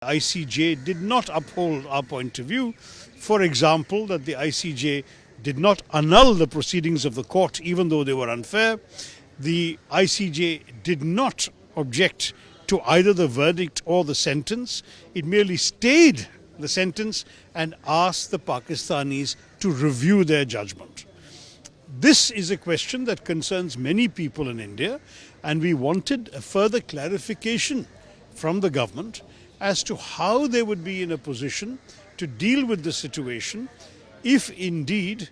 ICJ did not uphold our point of view. For example, that the ICJ did not annul the proceedings of the court even though they were unfair. The ICJ did not object to either the verdict or the sentence. It merely stayed the sentence and asked the Pakistanis to review their judgment. This is a question that concerns many people in India, and we wanted a further clarification from the government as to how they would be in a position to deal with the situation if indeed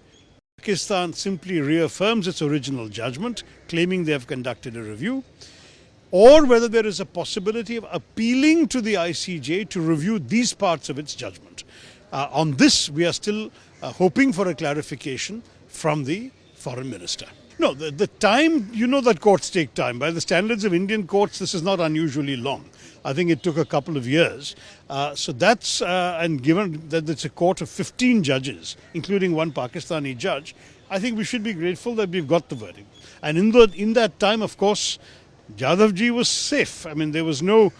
Pakistan simply reaffirms its original judgment, claiming they have conducted a review, or whether there is a possibility of appealing to the ICJ to review these parts of its judgment. On this, we are still hoping for a clarification from the Foreign Minister. No, the time, you know that courts take time. By the standards of Indian courts, this is not unusually long. I think it took a couple of years. So that's, and given that it's a court of 15 judges, including one Pakistani judge, I think we should be grateful that we've got the verdict. And in that time, of course, Jadhavji was safe. I mean, there was no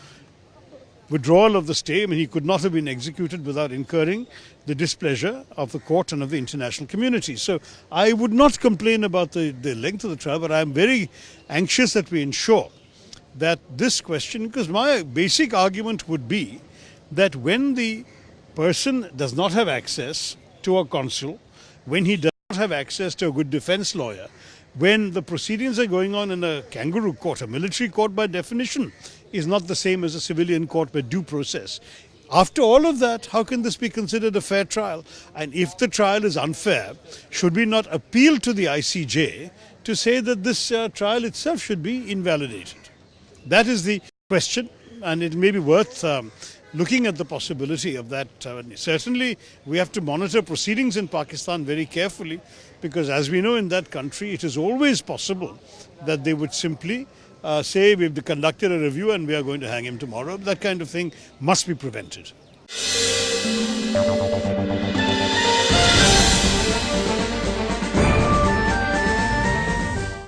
withdrawal of the stay. I mean, he could not have been executed without incurring the displeasure of the court and of the international community. So I would not complain about the length of the trial, but I am very anxious that we ensure that this question, because my basic argument would be that when the person does not have access to a consul, when he does not have access to a good defense lawyer, when the proceedings are going on in a kangaroo court, a military court by definition is not the same as a civilian court by due process. After all of that, how can this be considered a fair trial? And if the trial is unfair, should we not appeal to the ICJ to say that this trial itself should be invalidated? That is the question, and it may be worth looking at the possibility of that. Certainly, we have to monitor proceedings in Pakistan very carefully, because as we know, in that country, it is always possible that they would simply say we've conducted a review and we are going to hang him tomorrow. That kind of thing must be prevented.